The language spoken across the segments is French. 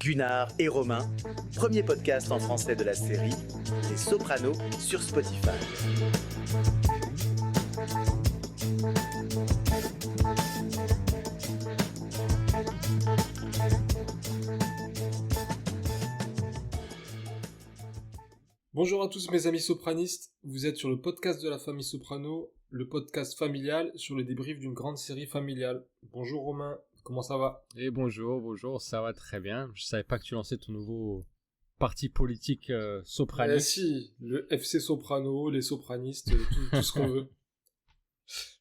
Gunnar et Romain, premier podcast en français de la série Les Sopranos sur Spotify. Bonjour à tous mes amis sopranistes, vous êtes sur le podcast de la famille Soprano, le podcast familial sur le débrief d'une grande série familiale. Bonjour Romain, comment ça va ? Et bonjour, ça va très bien. Je savais pas que tu lançais ton nouveau parti politique sopraniste. Si, le FC Soprano, les sopranistes, tout ce qu'on veut.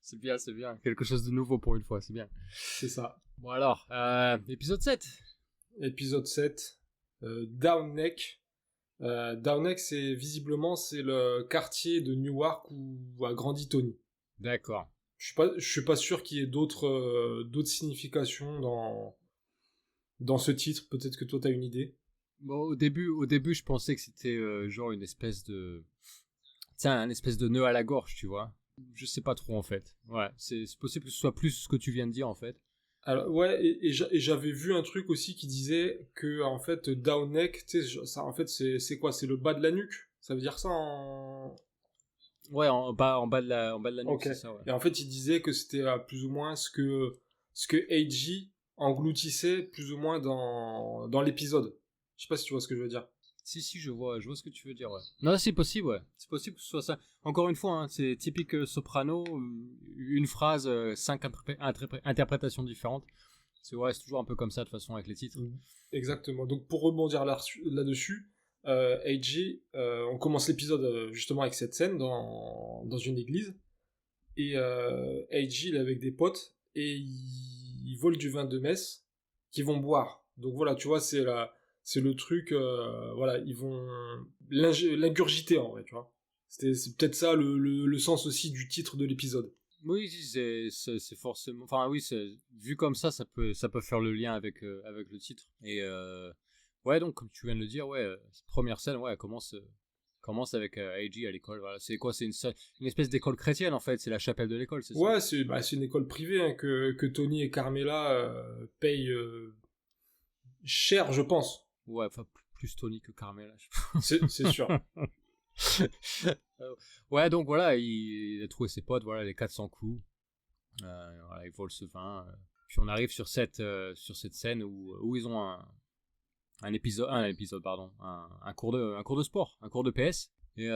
C'est bien, quelque chose de nouveau pour une fois, c'est bien. C'est ça. Bon alors, épisode 7. Épisode 7, Down Neck. Down Neck, c'est le quartier de Newark où a grandi Tony. D'accord. Je suis pas sûr qu'il y ait d'autres significations dans ce titre. Peut-être que toi t'as une idée. Bon, au début, je pensais que c'était genre une espèce de, un espèce de nœud à la gorge, tu vois. Je sais pas trop en fait. Ouais, c'est possible que ce soit plus ce que tu viens de dire en fait. Alors ouais, et j'avais vu un truc aussi qui disait que en fait down neck, tu sais, ça en fait c'est quoi ? C'est le bas de la nuque. Ça veut dire ça en Ouais, en bas de la nuque, okay. C'est ça. Ouais. Et en fait, il disait que c'était plus ou moins ce que AJ engloutissait plus ou moins dans l'épisode. Je sais pas si tu vois ce que je veux dire. Si, je vois ce que tu veux dire, ouais. Non, c'est possible, ouais. C'est possible que ce soit ça. Encore une fois, hein, c'est typique soprano, une phrase, 5 interprétations différentes. C'est toujours un peu comme ça, de toute façon, avec les titres. Exactement. Donc, pour rebondir là-dessus, AJ, on commence l'épisode justement avec cette scène dans une église. Et AJ, il est avec des potes, et ils volent du vin de messe qu'ils vont boire. Donc voilà, tu vois, c'est le truc, voilà, ils vont l'ingurgiter en vrai, tu vois. C'est peut-être ça le sens aussi du titre de l'épisode. Oui, c'est forcément, enfin oui, vu comme ça peut faire le lien avec le titre. Et ouais, donc comme tu viens de le dire, ouais, cette première scène, ouais, elle commence avec AJ à l'école. Voilà, c'est quoi ? C'est une espèce d'école chrétienne en fait. C'est la chapelle de l'école, c'est ça ? Ouais, c'est une école privée hein, que Tony et Carmela payent cher, je pense. Ouais, enfin plus Tony que Carmela, je pense. C'est sûr. Ouais, donc voilà, il a trouvé ses potes, voilà, les 400 coups. Voilà, ils volent ce vin. Puis on arrive sur cette scène où ils ont un cours de sport, un cours de PS. Et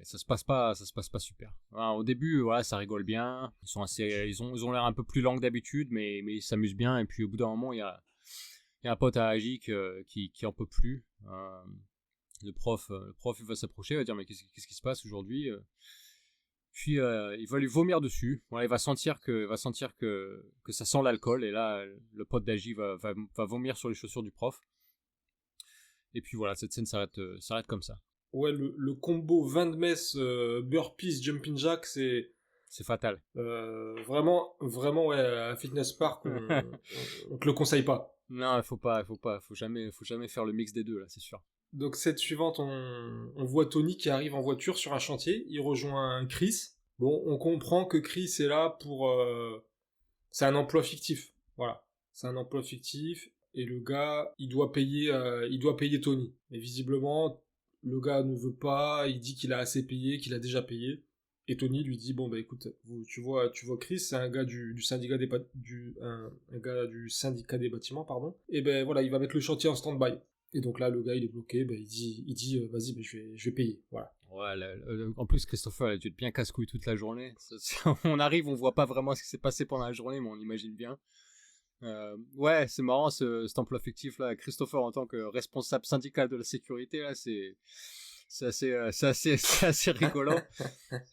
ça se passe pas super. Voilà, au début, voilà, ça rigole bien. Ils ont l'air un peu plus lents que d'habitude, mais ils s'amusent bien. Et puis au bout d'un moment, il y a un pote à Agi qui en peut plus. Le prof il va s'approcher, il va dire mais qu'est-ce qui se passe aujourd'hui ? Puis il va lui vomir dessus. Voilà, il va sentir que ça sent l'alcool, et là le pote d'Agi va vomir sur les chaussures du prof. Et puis voilà, cette scène s'arrête comme ça. Ouais, le combo vin de messe, burpees, jumping jack, c'est fatal. Vraiment, ouais, à Fitness Park, on te le conseille pas. Non, faut jamais faire le mix des deux là, c'est sûr. Donc cette suivante, on voit Tony qui arrive en voiture sur un chantier, il rejoint Chris. Bon, on comprend que Chris est là pour... c'est un emploi fictif, voilà. C'est un emploi fictif, et le gars, il doit payer Tony. Mais visiblement, le gars ne veut pas, il dit qu'il a assez payé, qu'il a déjà payé. Et Tony lui dit, bon bah écoute, tu vois Chris, c'est un gars du syndicat un gars du syndicat des bâtiments, pardon. Et ben voilà, il va mettre le chantier en stand-by. Et donc là, le gars, il est bloqué, ben, il dit vas-y, ben, je vais payer, voilà. Ouais, en plus, Christopher, il a dû être bien casse-couille toute la journée. On arrive, on voit pas vraiment ce qui s'est passé pendant la journée, mais on imagine bien. Ouais, c'est marrant cet emploi fictif là, Christopher en tant que responsable syndical de la sécurité là, c'est assez rigolo.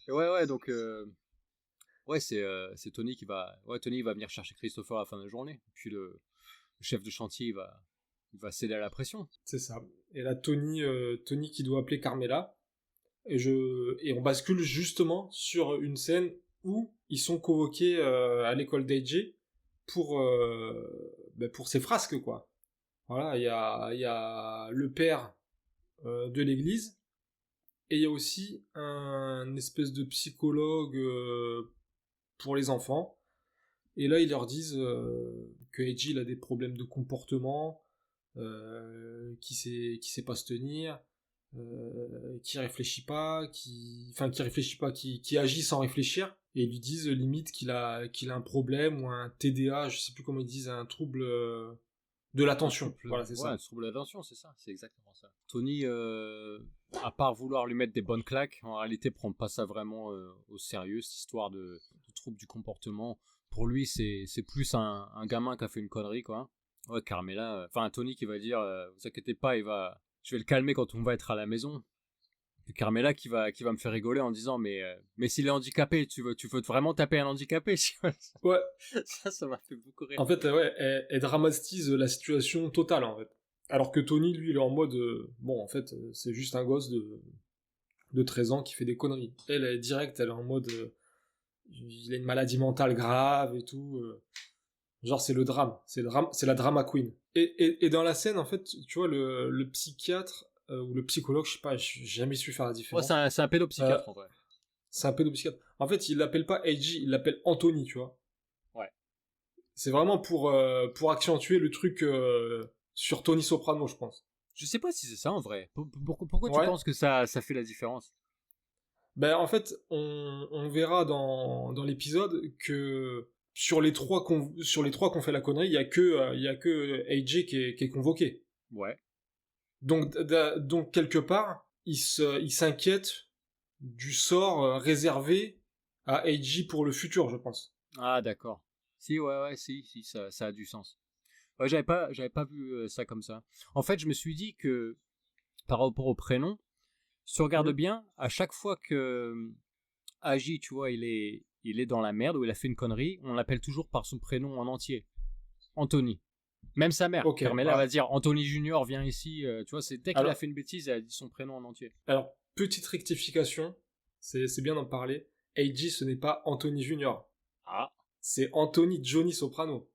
Et ouais, donc ouais, c'est Tony Tony va venir chercher Christopher à la fin de la journée. Puis le chef de chantier il va céder à la pression. C'est ça. Et là Tony qui doit appeler Carmela, et on bascule justement sur une scène où ils sont convoqués à l'école d'AJ pour ces frasques, quoi. Voilà, il y a le père de l'église, et il y a aussi un espèce de psychologue pour les enfants. Et là, ils leur disent que AJ il a des problèmes de comportement, qui sait pas se tenir, qui réfléchit pas, qui agit sans réfléchir, et ils lui disent limite qu'il a un problème ou un TDA, je sais plus comment ils disent, un trouble de l'attention. Voilà, c'est ça. Un trouble de l'attention, c'est ça, c'est exactement ça. Tony, à part vouloir lui mettre des bonnes claques, en réalité prend pas ça vraiment au sérieux, cette histoire de trouble du comportement. Pour lui, c'est plus un gamin qui a fait une connerie, quoi. Ouais, Carmela, enfin Tony qui va dire, vous inquiétez pas, je vais le calmer quand on va être à la maison. Et Carmela qui va me faire rigoler en disant, mais s'il est handicapé, tu veux vraiment taper un handicapé? Ouais. Ça m'a fait beaucoup rire. En fait, ouais, elle dramatise la situation totale, en fait. Alors que Tony, lui, il est en mode, bon, en fait, c'est juste un gosse de 13 ans qui fait des conneries. Elle est directe, elle est en mode, il a une maladie mentale grave et tout. Genre, c'est le drame, c'est la drama queen. Et dans la scène, en fait, tu vois, le psychiatre ou le psychologue, je sais pas, j'ai jamais su faire la différence. Ouais, c'est un pédopsychiatre, en vrai. C'est un pédopsychiatre. En fait, il l'appelle pas AJ, il l'appelle Anthony, tu vois. Ouais. C'est vraiment pour accentuer le truc sur Tony Soprano, je pense. Je sais pas si c'est ça, en vrai. Pourquoi tu penses que ça fait la différence? Ben, en fait, on verra dans l'épisode que sur les trois qu'on fait la connerie, il y a que AJ qui est convoqué. Ouais. Donc quelque part, il s'inquiète du sort réservé à AJ pour le futur, je pense. Ah, d'accord. Si, si, ça a du sens. Ouais, j'avais pas vu ça comme ça. En fait, je me suis dit que par rapport au prénom, si tu regardes bien, à chaque fois que Agi, tu vois, il est dans la merde ou il a fait une connerie, on l'appelle toujours par son prénom en entier. Anthony. Même sa mère, Carmela va dire Anthony Junior, viens ici. Tu vois, c'est dès qu'il a fait une bêtise, elle a dit son prénom en entier. Alors, petite rectification, c'est bien d'en parler. AJ, ce n'est pas Anthony Junior. Ah. C'est Anthony Johnny Soprano.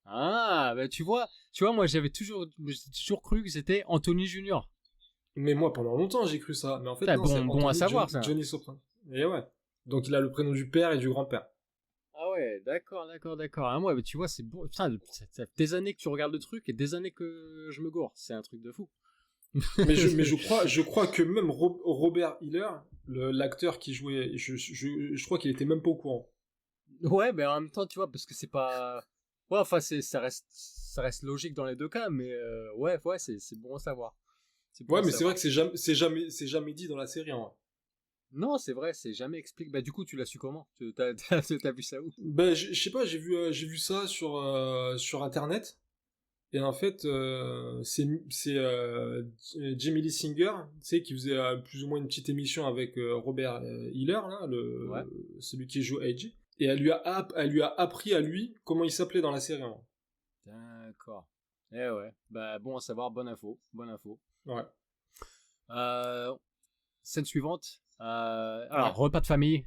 Ah, bah tu vois, moi j'ai toujours cru que c'était Anthony Junior. Mais moi, pendant longtemps, j'ai cru ça. Mais en fait, non, c'est bon à savoir, ça. Johnny Soprano. Et ouais. Donc, il a le prénom du père et du grand-père. Ah ouais, d'accord. Ah, moi, tu vois, c'est bon. Putain, ça fait des années que tu regardes le truc et des années que je me gourre. C'est un truc de fou. mais je crois que même Robert Hiller, l'acteur qui jouait, je crois qu'il était même pas au courant. Ouais, mais en même temps, tu vois, parce que c'est pas... Ouais, enfin, ça reste logique dans les deux cas, mais ouais, c'est bon à savoir. Ouais, mais c'est vrai que c'est jamais dit dans la série, en vrai. Non, c'est vrai, c'est jamais expliqué. Bah, du coup, tu l'as su comment? T'as vu ça où? Bah, je sais pas, j'ai vu ça sur Internet. Et en fait, c'est Jamie Lee Singer, tu sais, qui faisait plus ou moins une petite émission avec Robert Hiller, là, celui qui joue AJ. Et elle lui a appris à lui comment il s'appelait dans la série. Hein. D'accord. Eh ouais, bah bon à savoir, bonne info. Ouais. Scène suivante. Alors, repas de famille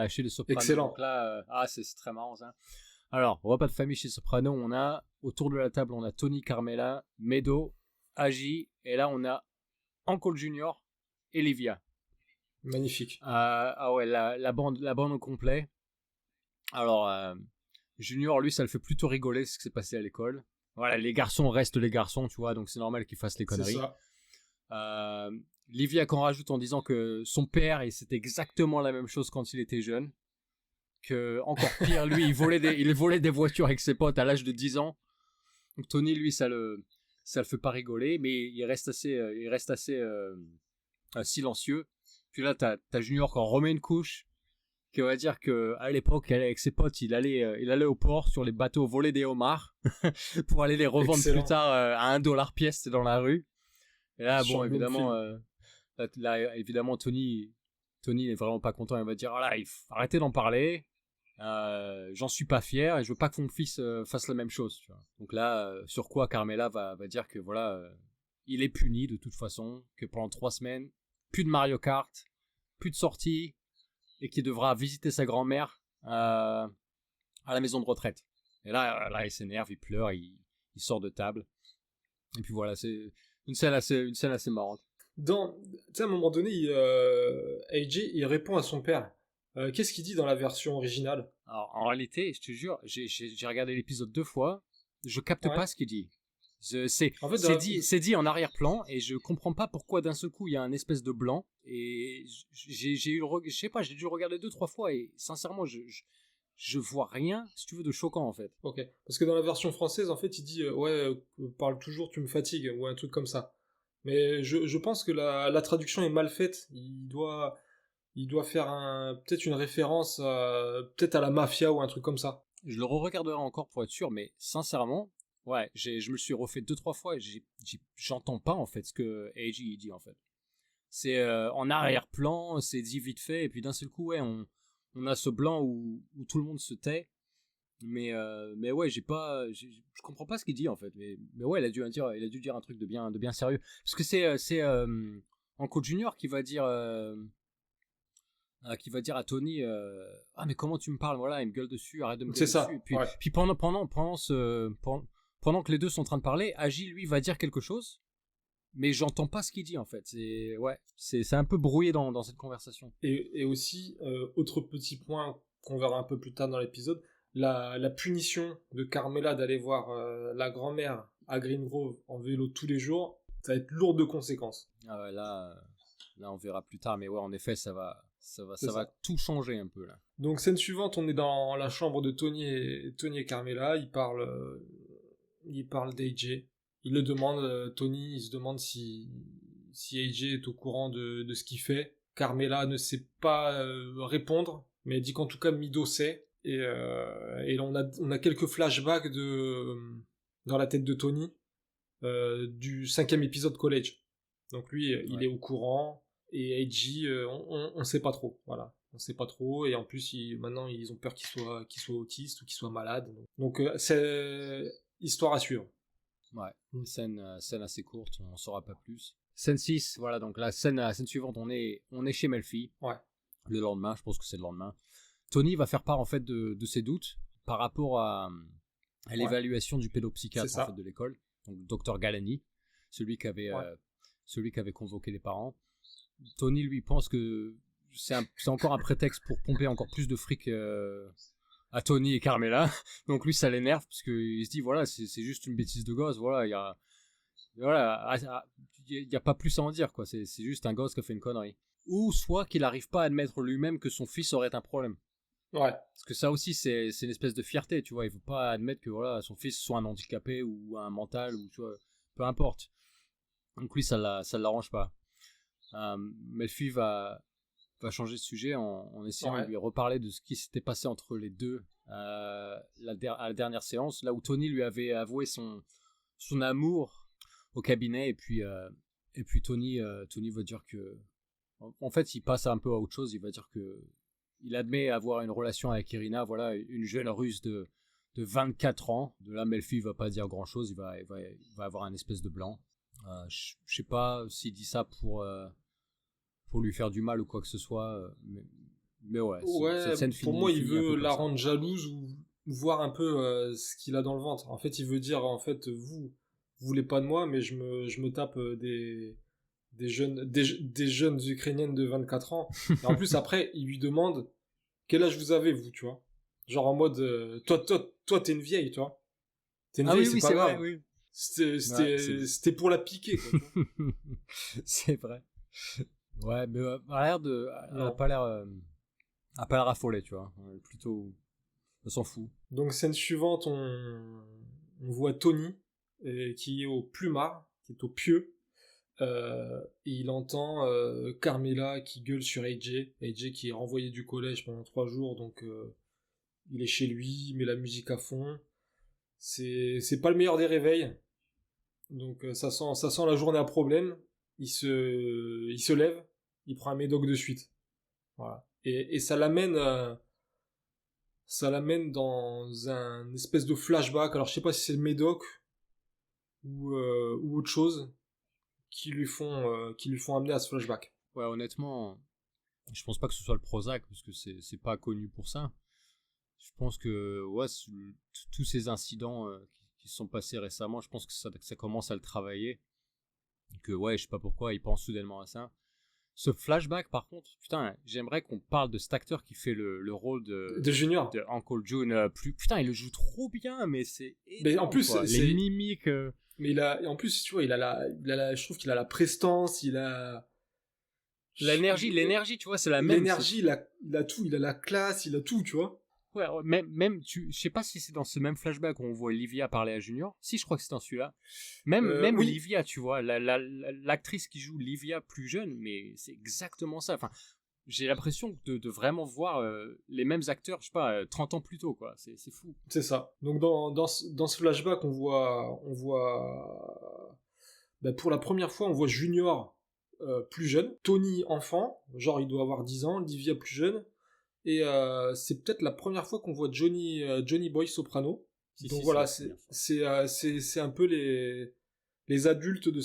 chez les Sopranos. Excellent. Donc là, c'est très marrant ça. Alors, repas de famille chez Soprano, on a, autour de la table, on a Tony, Carmela, Meadow, Agi, et là on a Uncle Junior et Livia. Magnifique. Ah ouais, la bande au complet. Alors, Junior, lui, ça le fait plutôt rigoler ce qui s'est passé à l'école. Voilà, les garçons restent les garçons, tu vois, donc c'est normal qu'ils fassent les conneries. C'est ça. Livia qu'on rajoute en disant que son père, et c'était exactement la même chose quand il était jeune. Que, encore pire, lui, il volait des voitures avec ses potes à l'âge de 10 ans. Donc Tony, lui, ça le fait pas rigoler, mais il reste assez silencieux. Puis là, t'as Junior qui en remet une couche, qui va dire que à l'époque, avec ses potes, il allait au port sur les bateaux voler des homards pour aller les revendre plus tard à $1 pièce dans la rue. Et là, bon, évidemment, Tony n'est vraiment pas content. Il va dire, voilà, il faut arrêter d'en parler. J'en suis pas fier et je veux pas que mon fils fasse la même chose, tu vois. Donc là, sur quoi Carmela va dire que voilà, il est puni de toute façon, que pendant 3 semaines, plus de Mario Kart, plus de sorties, et qu'il devra visiter sa grand-mère à la maison de retraite. Et là il s'énerve, il pleure, il sort de table. Et puis voilà, c'est une scène assez marrante. Tu sais, à un moment donné, AJ, il répond à son père. Qu'est-ce qu'il dit dans la version originale? Alors, en réalité, je te jure, j'ai regardé l'épisode 2 fois, je capte pas ce qu'il dit. En fait, C'est dit en arrière-plan et je comprends pas pourquoi d'un seul coup il y a un espèce de blanc et je sais pas, j'ai dû le regarder 2-3 fois et sincèrement je vois rien, si tu veux, de choquant en fait. ok. Parce que dans la version française, en fait, il dit ouais, parle toujours, tu me fatigues, ou un truc comme ça. Mais je pense que la traduction est mal faite. Il doit faire peut-être une référence peut-être à la mafia ou un truc comme ça. Je le re-regarderai encore pour être sûr, mais sincèrement, ouais, je me le suis refait 2-3 fois et j'entends pas en fait ce que Eiji dit en fait. C'est en arrière-plan, c'est dit vite fait, et puis d'un seul coup, ouais, on a ce blanc où tout le monde se tait. Mais ouais, je comprends pas ce qu'il dit en fait. Mais ouais, il a dû dire un truc de bien sérieux. Parce que c'est Anko Junior qui va dire à Tony ah mais comment tu me parles, voilà, il me gueule dessus, arrête de me gueuler dessus. Puis pendant que les deux sont en train de parler, Agi lui va dire quelque chose, mais j'entends pas ce qu'il dit en fait. C'est un peu brouillé dans cette conversation. Et aussi, autre petit point qu'on verra un peu plus tard dans l'épisode, la punition de Carmela d'aller voir la grand-mère à Green Grove en vélo tous les jours, ça va être lourd de conséquences. Ah ouais, là on verra plus tard, mais ouais, en effet, ça va tout changer un peu là. Donc scène suivante, on est dans la chambre de Tony et Carmela, ils parlent d'AJ. Il le demande, Tony, il se demande si AJ est au courant de ce qu'il fait. Carmela ne sait pas répondre, mais elle dit qu'en tout cas Mido sait. Et on a quelques flashbacks dans la tête de Tony du 5e épisode College. Donc lui, il est au courant. Et AJ, on sait pas trop, voilà. On sait pas trop, et en plus, maintenant, ils ont peur qu'il soit autiste ou qu'il soit malade. Donc, c'est histoire à suivre. Ouais, scène assez courte, on saura pas plus. Scène 6, voilà, donc la scène suivante, on est chez Melfi. Ouais. Le lendemain, je pense que c'est le lendemain. Tony va faire part, en fait, de ses doutes par rapport à l'évaluation du pédopsychiatre en fait, de l'école. Donc, Dr Galani, celui qui avait convoqué les parents. Tony lui pense que c'est encore un prétexte pour pomper encore plus de fric à Tony et Carmela. Donc lui ça l'énerve parce qu'il se dit voilà, c'est juste une bêtise de gosse, voilà, il y a pas plus à en dire quoi, c'est juste un gosse qui a fait une connerie. Ou soit qu'il n'arrive pas à admettre lui-même que son fils aurait un problème. Ouais. Parce que ça aussi c'est une espèce de fierté, tu vois, il veut pas admettre que voilà, son fils soit un handicapé ou un mental ou tu vois, peu importe. Donc lui ça l'arrange pas. Melfi va changer de sujet en essayant de lui reparler de ce qui s'était passé entre les deux à la dernière séance, là où Tony lui avait avoué son amour au cabinet, et puis Tony va dire que en fait il passe un peu à autre chose, il va dire que il admet avoir une relation avec Irina, voilà, une jeune russe de 24 ans. De là Melfi va pas dire grand chose, il va avoir un espèce de blanc. Je sais pas s'il dit ça pour lui faire du mal ou quoi que ce soit, mais ouais, cette scène pour moi il veut la rendre jalouse ou voir un peu ce qu'il a dans le ventre. En fait il veut dire en fait vous voulez pas de moi, mais je me tape des jeunes ukrainiennes de 24 ans. Et en plus après il lui demande quel âge vous avez vous, tu vois, genre en mode toi t'es une vieille, tu vois, t'es une vieille, c'est pas grave, vrai, oui. C'était pour la piquer quoi, tu vois. C'est vrai. Ouais, mais elle a pas l'air affolée, tu vois. Plutôt, elle s'en fout. Donc scène suivante, on voit Tony qui est au plumard, qui est au pieu. Et il entend Carmela qui gueule sur AJ qui est renvoyé du collège pendant 3 jours, donc il est chez lui, il met la musique à fond. C'est pas le meilleur des réveils, donc ça sent la journée à problème. Il se lève, il prend un médoc de suite, voilà, et ça l'amène dans un espèce de flashback. Alors je sais pas si c'est le médoc ou autre chose qui lui font amener à ce flashback. Ouais, honnêtement, je pense pas que ce soit le Prozac, parce que c'est pas connu pour ça. Je pense que ouais, tous ces incidents qui se sont passés récemment, je pense que ça commence à le travailler. Que ouais, je sais pas pourquoi il pense soudainement à ça. Ce flashback, par contre, putain, j'aimerais qu'on parle de cet acteur qui fait le rôle De Junior. de Uncle June. Putain, il le joue trop bien, mais c'est Mais énorme, en plus, quoi. c'est... Les mimiques. Mais en plus, tu vois, je trouve qu'il a la prestance, L'énergie, tu vois, c'est la même. L'énergie, il a tout, il a la classe, il a tout, tu vois. Ouais, je sais pas si c'est dans ce même flashback où on voit Olivia parler à Junior. Si, je crois que c'est dans celui-là. Même Oui. Olivia, tu vois, l'actrice qui joue Olivia plus jeune, mais c'est exactement ça. Enfin, j'ai l'impression de vraiment voir les mêmes acteurs, je sais pas, 30 ans plus tôt, quoi. C'est fou. C'est ça. Donc dans ce flashback, on voit pour la première fois, on voit Junior plus jeune, Tony enfant, genre il doit avoir 10 ans, Olivia plus jeune. Et c'est peut-être la première fois qu'on voit Johnny Boy soprano. Donc voilà, c'est un peu les adultes de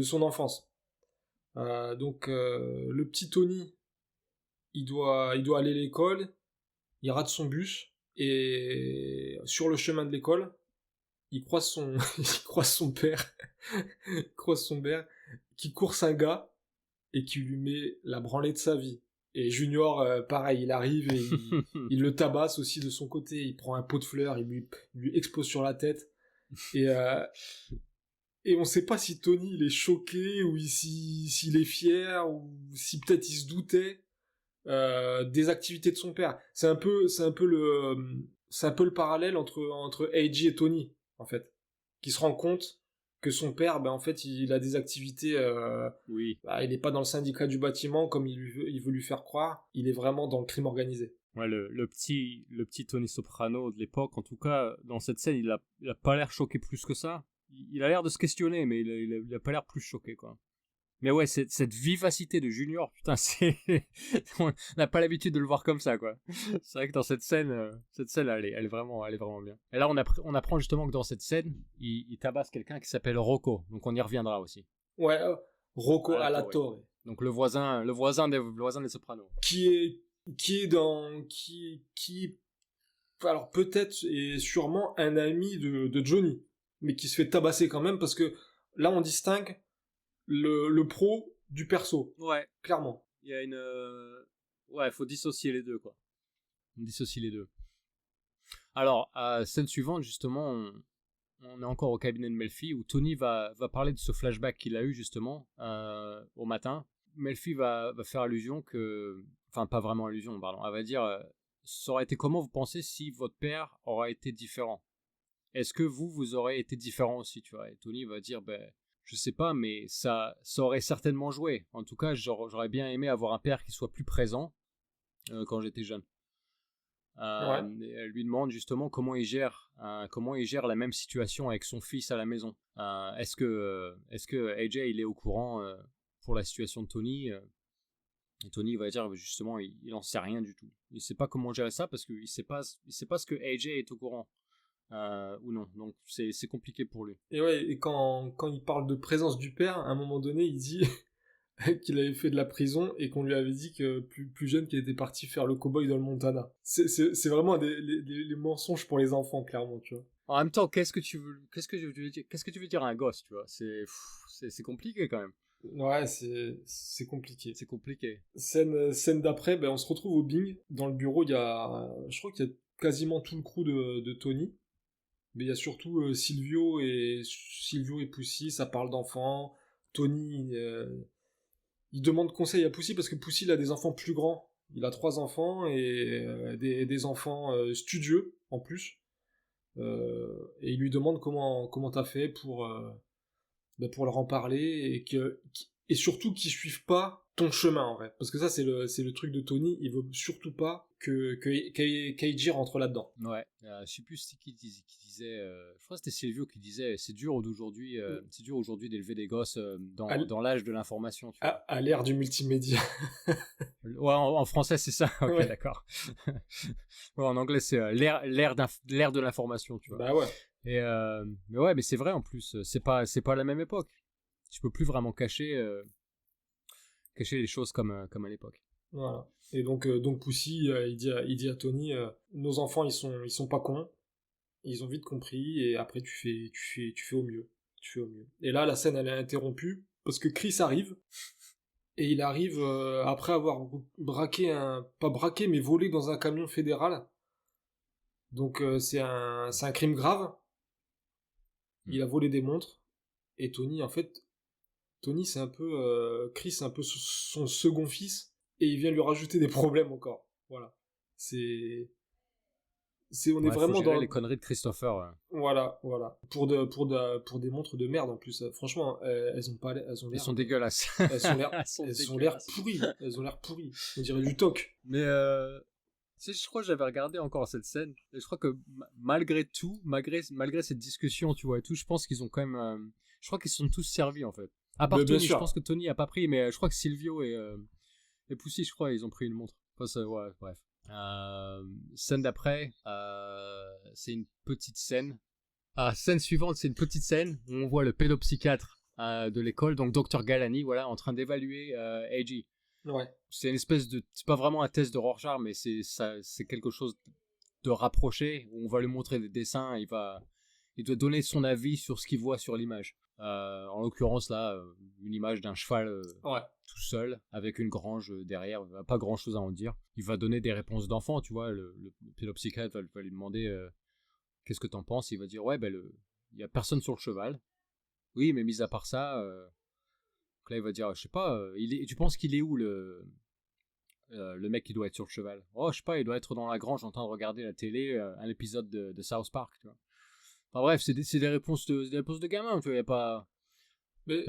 son enfance. Donc le petit Tony, il doit aller à l'école, il rate son bus et sur le chemin de l'école, il croise son père, qui course un gars et qui lui met la branlée de sa vie. Et Junior, pareil, il arrive et il le tabasse aussi de son côté. Il prend un pot de fleurs, il lui explose sur la tête. Et on sait pas si Tony il est choqué ou s'il est fier ou si peut-être il se doutait des activités de son père. C'est un peu le parallèle entre AJ et Tony en fait, qui se rend compte que son père, en fait, il a des activités. Oui. Il n'est pas dans le syndicat du bâtiment comme il veut lui faire croire. Il est vraiment dans le crime organisé. Ouais, le petit Tony Soprano de l'époque, en tout cas, dans cette scène, il a pas l'air choqué plus que ça. Il a l'air de se questionner, mais il a pas l'air plus choqué, quoi. Mais ouais, cette vivacité de Junior, putain, on n'a pas l'habitude de le voir comme ça, quoi. C'est vrai que dans cette scène, elle est vraiment bien. Et là, on apprend justement que dans cette scène, il tabasse quelqu'un qui s'appelle Rocco. Donc on y reviendra aussi. Ouais, Rocco Alatorre. Donc le voisin des Sopranos. Qui alors peut-être et sûrement un ami de Johnny, mais qui se fait tabasser quand même parce que là on distingue le pro du perso. Ouais. Clairement. Il y a une... Ouais, il faut dissocier les deux, quoi. On dissocie les deux. Alors, scène suivante, justement, on est encore au cabinet de Melfi, où Tony va parler de ce flashback qu'il a eu, justement, au matin. Melfi va faire allusion que... Enfin, pas vraiment allusion, pardon. Elle va dire, ça aurait été comment, vous pensez, si votre père aurait été différent? Est-ce que vous aurez été différent aussi, tu vois? Et Tony va dire, je sais pas, mais ça aurait certainement joué. En tout cas, j'aurais bien aimé avoir un père qui soit plus présent quand j'étais jeune. Ouais. Elle lui demande justement comment il gère la même situation avec son fils à la maison. Est-ce que AJ il est au courant pour la situation de Tony? Et Tony va dire justement il en sait rien du tout. Il sait pas comment gérer ça parce qu'il sait pas ce que AJ est au courant. Ou non, donc c'est compliqué pour lui. Et ouais, et quand il parle de présence du père, à un moment donné, il dit qu'il avait fait de la prison et qu'on lui avait dit que plus jeune qu'il était parti faire le cow-boy dans le Montana. C'est vraiment les mensonges pour les enfants, clairement, tu vois. En même temps, qu'est-ce que tu veux dire à un gosse, tu vois? C'est compliqué quand même. Ouais, c'est compliqué. C'est compliqué. Scène d'après, on se retrouve au Bing. Dans le bureau, je crois qu'il y a quasiment tout le crew de Tony. Mais il y a surtout Silvio et Poussy, ça parle d'enfants. Tony, il demande conseil à Poussy parce que Poussy il a des enfants plus grands. Il a 3 enfants et des enfants studieux en plus. Et il lui demande comment t'as fait pour leur en parler et surtout qu'ils suivent pas ton chemin en vrai. Parce que ça c'est le truc de Tony, il veut surtout pas que Keiji rentre là-dedans. Ouais, je sais plus qui disait, je crois que c'était Silvio qui disait c'est dur aujourd'hui d'élever des gosses dans l'âge de l'information. À l'ère du multimédia. Ouais, en français c'est ça. Ok, ouais. D'accord. Ouais, en anglais c'est l'ère de l'information, tu vois. Bah ouais. Mais ouais, mais c'est vrai en plus, c'est pas la même époque. Tu peux plus vraiment cacher les choses comme à l'époque. Voilà. Et donc Poussy, il dit à Tony, nos enfants ils sont pas cons, ils ont vite compris et après tu fais au mieux. Et là la scène elle est interrompue parce que Chris arrive Et il arrive, après avoir pas braqué, mais volé dans un camion fédéral. Donc c'est un crime grave. Il a volé des montres. Et Tony, en fait, c'est un peu... Chris, c'est un peu son second fils. Et il vient lui rajouter des problèmes encore. Voilà. On est vraiment faut gérer dans les conneries de Christopher. Voilà. Pour des montres de merde en plus. Franchement, elles ont pas l'air. Elles sont dégueulasses. Elles ont l'air pourries. Elles ont l'air pourries. On dirait du toc. Mais je crois que j'avais regardé encore cette scène. Et je crois que malgré tout, malgré cette discussion, tu vois, et tout, je pense qu'ils ont quand même. Je crois qu'ils se sont tous servis en fait. À part Tony, je pense que Tony a pas pris, mais je crois que Silvio et Poussy, je crois, ils ont pris une montre. Enfin, ouais, bref. Scène d'après, c'est une petite scène. Scène suivante, c'est une petite scène où on voit le pédopsychiatre de l'école, donc Dr Galani, voilà, en train d'évaluer AJ. Ouais. C'est une espèce de, c'est pas vraiment un test de Rorschach, mais c'est quelque chose de rapproché où on va lui montrer des dessins, il doit donner son avis sur ce qu'il voit sur l'image. En l'occurrence là, une image d'un cheval tout seul avec une grange derrière, pas grand chose à en dire. Il va donner des réponses d'enfant, tu vois. Le pédopsychiatre va lui demander qu'est-ce que t'en penses. Il va dire ouais, il y a personne sur le cheval. Oui, mais mis à part ça, donc là il va dire je sais pas. Tu penses qu'il est où le mec qui doit être sur le cheval? Oh, je sais pas, il doit être dans la grange en train de regarder la télé, un épisode de South Park, tu vois. Enfin bref, c'est des réponses de gamin, tu vois, y a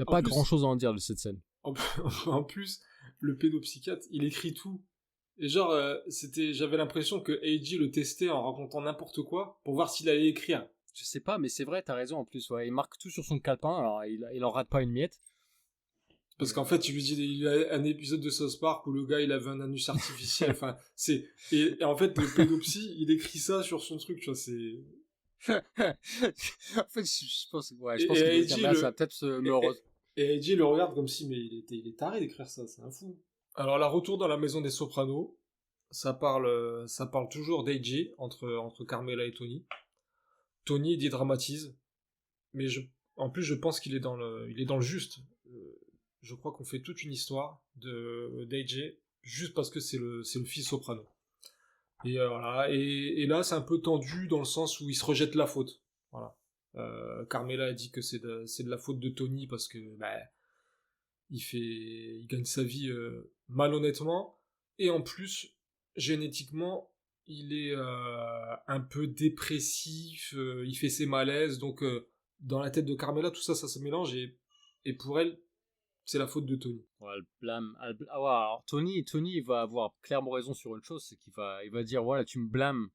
pas grand chose à en dire de cette scène. En plus, le pédopsychiatre, il écrit tout. Et genre, j'avais l'impression que AJ le testait en racontant n'importe quoi pour voir s'il allait écrire. Je sais pas, mais c'est vrai, t'as raison en plus, ouais. Il marque tout sur son calepin, alors il en rate pas une miette. Parce qu'en fait, il lui dit, il y a un épisode de South Park où le gars, il avait un anus artificiel, enfin, et en fait, le pédopsie, il écrit ça sur son truc, tu vois, c'est... En fait, je pense que ça va peut-être et AJ le regarde comme si, mais il est taré d'écrire ça, c'est un fou. Alors là, retour dans la maison des Sopranos, ça parle toujours d'AJ entre Carmela et Tony. Tony dédramatise, mais en plus je pense qu'il est dans le juste. Je crois qu'on fait toute une histoire d'AJ juste parce que c'est le fils Soprano. Et voilà. Et là, c'est un peu tendu dans le sens où il se rejette la faute. Voilà. Carmela a dit que c'est de la faute de Tony parce que il gagne sa vie malhonnêtement, et en plus génétiquement il est un peu dépressif, il fait ses malaises, donc dans la tête de Carmela tout ça se mélange, et pour elle c'est la faute de Tony. Ouais, elle blâme. Alors Tony, il va avoir clairement raison sur une chose, c'est qu'il va dire voilà, tu me blâmes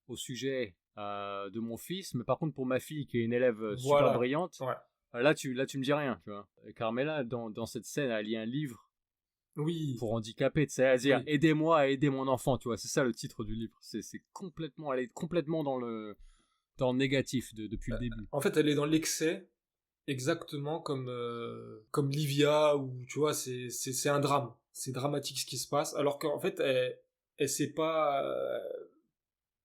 au sujet de mon fils, mais par contre pour ma fille qui est une élève super brillante, ouais. Là tu me dis rien, tu vois. Et Carmela dans cette scène, elle lit un livre pour handicapés, tu sais, à dire aidez-moi à aider mon enfant, tu vois. C'est ça le titre du livre. Elle est complètement dans le négatif depuis le début. En fait, elle est dans l'excès. Exactement comme Livia, où tu vois, c'est un drame, c'est dramatique ce qui se passe, alors qu'en fait elle sait pas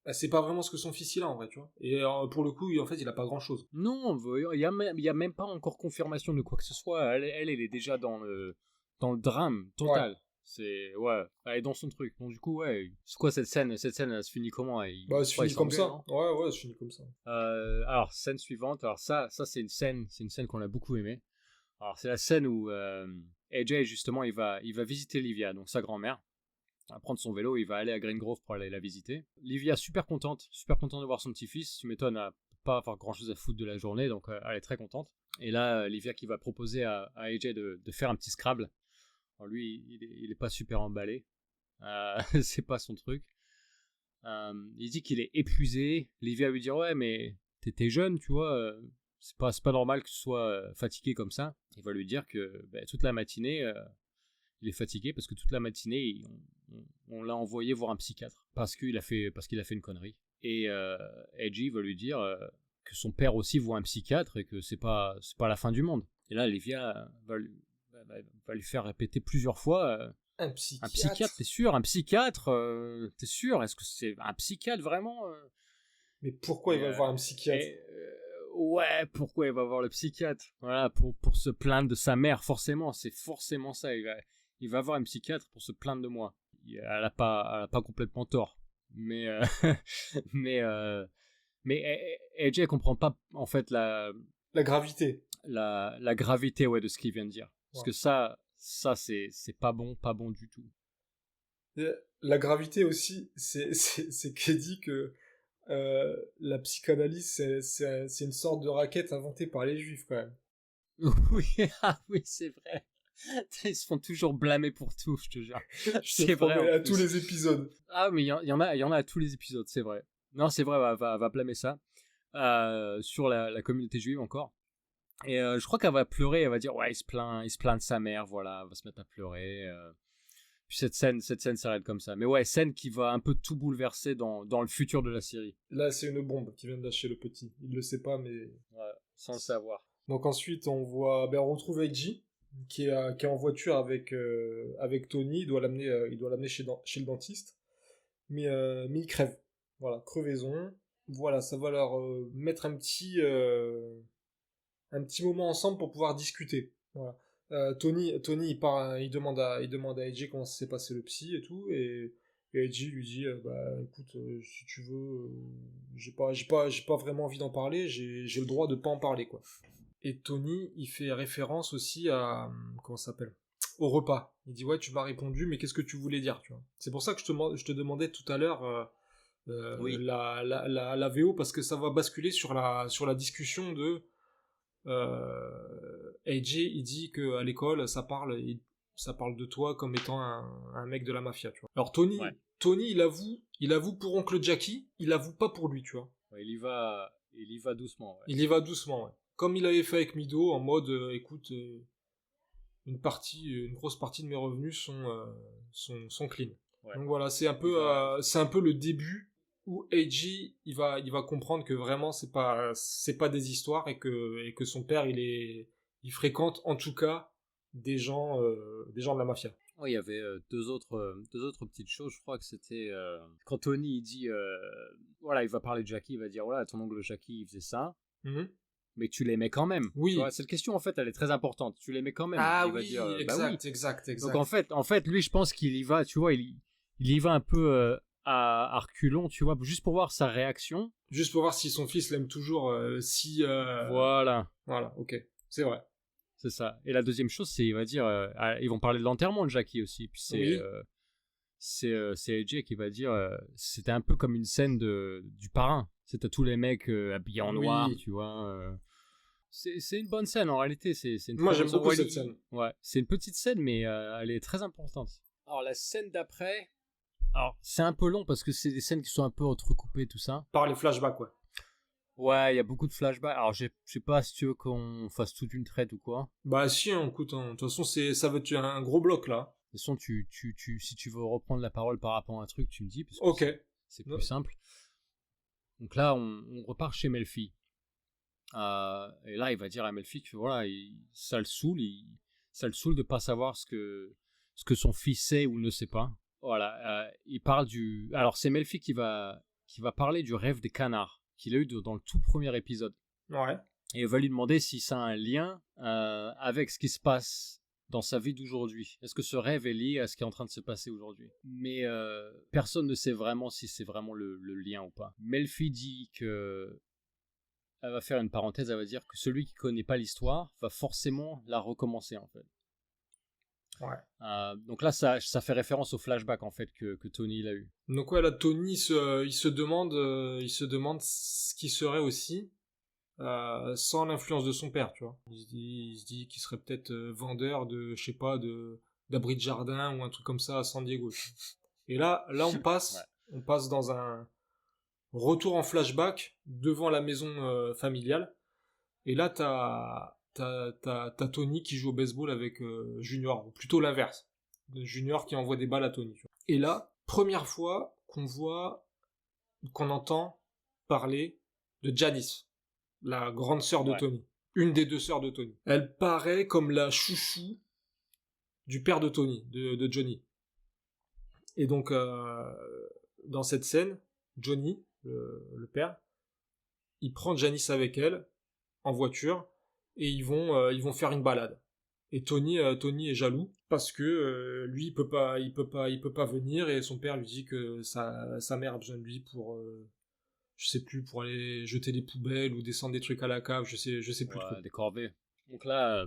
vraiment ce que son fils il a en vrai, tu vois. Et pour le coup, en fait, il a pas grand chose. Non, il y a même pas encore confirmation de quoi que ce soit. Elle est déjà dans le drame total. Ouais. Elle est dans son truc. Donc du coup, ouais, c'est quoi cette scène? Cette scène, elle se finit comment? Elle se finit comme ça. Ouais, se finit comme ça. Alors, scène suivante. Alors ça c'est une scène qu'on a beaucoup aimée. Alors c'est la scène où AJ justement, il va visiter Livia, donc sa grand-mère. Il va prendre son vélo, il va aller à Green Grove pour aller la visiter. Livia super contente de voir son petit-fils. Tu m'étonnes, elle n'a pas avoir grand-chose à foutre de la journée, donc elle est très contente. Et là, Livia qui va proposer à AJ de faire un petit Scrabble. Alors lui, il est pas super emballé. C'est pas son truc. Il dit qu'il est épuisé. Livia lui dit ouais, mais t'es jeune, tu vois. C'est pas normal que tu sois fatigué comme ça. Il va lui dire que toute la matinée, il est fatigué parce que toute la matinée, on l'a envoyé voir un psychiatre parce qu'il a fait une connerie. Et AJ va lui dire que son père aussi voit un psychiatre et que c'est pas la fin du monde. Et là, Livia va lui faire répéter plusieurs fois un psychiatre, t'es sûr? Un psychiatre, t'es sûr? Est-ce que c'est un psychiatre vraiment? Mais pourquoi il va voir un psychiatre? ouais, pourquoi il va voir le psychiatre? Voilà, pour se plaindre de sa mère, forcément, c'est forcément ça. Il va voir un psychiatre pour se plaindre de moi. Elle a pas complètement tort. Mais, mais AJ, elle comprend pas, en fait, La gravité. la gravité, ouais, de ce qu'il vient de dire. Parce Ouais. que ça, c'est pas bon du tout. La gravité aussi, c'est qu'elle dit que la psychanalyse, c'est une sorte de raquette inventée par les juifs, quand même. Oui, ah oui, c'est vrai. Ils se font toujours blâmer pour tout, je te jure. Je te C'est vrai, promets, en à plus. tous les épisodes. Ah, mais il y en a à tous les épisodes, c'est vrai. Non, c'est vrai, va blâmer ça. Sur la communauté juive encore. Et je crois qu'elle va pleurer, elle va dire, ouais, il se plaint de sa mère, voilà, elle va se mettre à pleurer. Puis cette scène s'arrête comme ça. Mais ouais, scène qui va un peu tout bouleverser dans le futur de la série. Là, c'est une bombe qui vient de lâcher le petit. Il le sait pas, mais... Ouais, sans le savoir. Donc ensuite, on retrouve Eiji, qui est en voiture avec Tony. Il doit l'amener chez le dentiste. Mais il crève. Voilà, crevaison. Voilà, ça va leur mettre un petit moment ensemble pour pouvoir discuter. Voilà. Tony, il demande à Eiji comment s'est passé le psy et tout, et Eiji lui dit, bah écoute, si tu veux, j'ai pas vraiment envie d'en parler, j'ai le droit de pas en parler, quoi. Et Tony, il fait référence aussi à, comment ça s'appelle, au repas. Il dit, ouais, tu m'as répondu, mais qu'est-ce que tu voulais dire, tu vois. C'est pour ça que je te demandais tout à l'heure Oui. la VO, parce que ça va basculer sur la discussion de AJ, il dit que à l'école, ça parle de toi comme étant un mec de la mafia, tu vois. Alors Tony, Ouais. il avoue pour Oncle Jackie, il avoue pas pour lui, tu vois. Ouais, il y va doucement. Ouais. Il y va doucement, ouais. Comme il avait fait avec Mido, en mode, écoute, une grosse partie de mes revenus sont clean. Ouais. Donc voilà, c'est un peu le début où AJ il va comprendre que vraiment c'est pas des histoires et que son père il fréquente en tout cas des gens de la mafia. Ouais, il y avait deux autres petites choses. Je crois que c'était quand Tony il dit voilà, il va parler de Jackie, il va dire voilà, ton oncle Jackie il faisait ça, mais tu l'aimais quand même. Oui. Tu vois, cette question en fait elle est très importante. Tu l'aimais quand même. Ah il va oui, dire, bah exact, oui. exact. Donc en fait lui je pense qu'il y va, tu vois, il y va un peu à reculons, tu vois, juste pour voir sa réaction. Juste pour voir si son fils l'aime toujours, Voilà. Voilà, ok, c'est vrai. C'est ça. Et la deuxième chose, c'est, il va dire, ils vont parler de l'enterrement de Jackie aussi. Puis Oui. c'est AJ qui va dire, c'était un peu comme une scène du parrain. C'était tous les mecs habillés en Oui. noir, tu vois. C'est une bonne scène en réalité. C'est une Moi très j'aime bonne beaucoup scène. cette scène. Ouais, c'est une petite scène, mais elle est très importante. Alors la scène d'après, alors c'est un peu long parce que c'est des scènes qui sont un peu entrecoupées, tout ça. Par les flashbacks, ouais. Ouais, il y a beaucoup de flashbacks. Alors je sais pas si tu veux qu'on fasse toute une traite ou quoi. Bah si, écoute, de toute façon ça va être un gros bloc là. De toute façon, si tu veux reprendre la parole par rapport à un truc, tu me dis, parce que Ok. c'est plus simple. Donc là, on repart chez Melfi. Et là, il va dire à Melfi que voilà, ça le saoule de pas savoir ce que son fils sait ou ne sait pas. Voilà, il parle alors c'est Melfi qui va parler du rêve des canards qu'il a eu dans le tout premier épisode. Ouais. Et il va lui demander si ça a un lien avec ce qui se passe dans sa vie d'aujourd'hui. Est-ce que ce rêve est lié à ce qui est en train de se passer aujourd'hui? Mais personne ne sait vraiment si c'est vraiment le lien ou pas. Melfi dit que elle va faire une parenthèse, elle va dire que celui qui connaît pas l'histoire va forcément la recommencer en fait. Ouais. Donc là, ça fait référence au flashback en fait que Tony il a eu. Donc ouais, là Tony il se demande ce qui serait aussi sans l'influence de son père, tu vois. Il se dit qu'il serait peut-être vendeur de, je sais pas, d'abri de jardin ou un truc comme ça à San Diego. Et là on passe dans un retour en flashback devant la maison familiale. Et là t'as Tony qui joue au baseball avec Junior, ou plutôt l'inverse. Junior qui envoie des balles à Tony. Tu vois. Et là, première fois qu'on entend parler de Janice, la grande sœur de Tony. Une des deux sœurs de Tony. Elle paraît comme la chouchou du père de Tony, de Johnny. Et donc, dans cette scène, Johnny, le père, il prend Janice avec elle, en voiture et ils vont faire une balade. Et Tony est jaloux parce que lui il peut pas venir et son père lui dit que sa mère a besoin de lui pour je sais plus, pour aller jeter des poubelles ou descendre des trucs à la cave, je sais plus trop. Des corvées. Donc là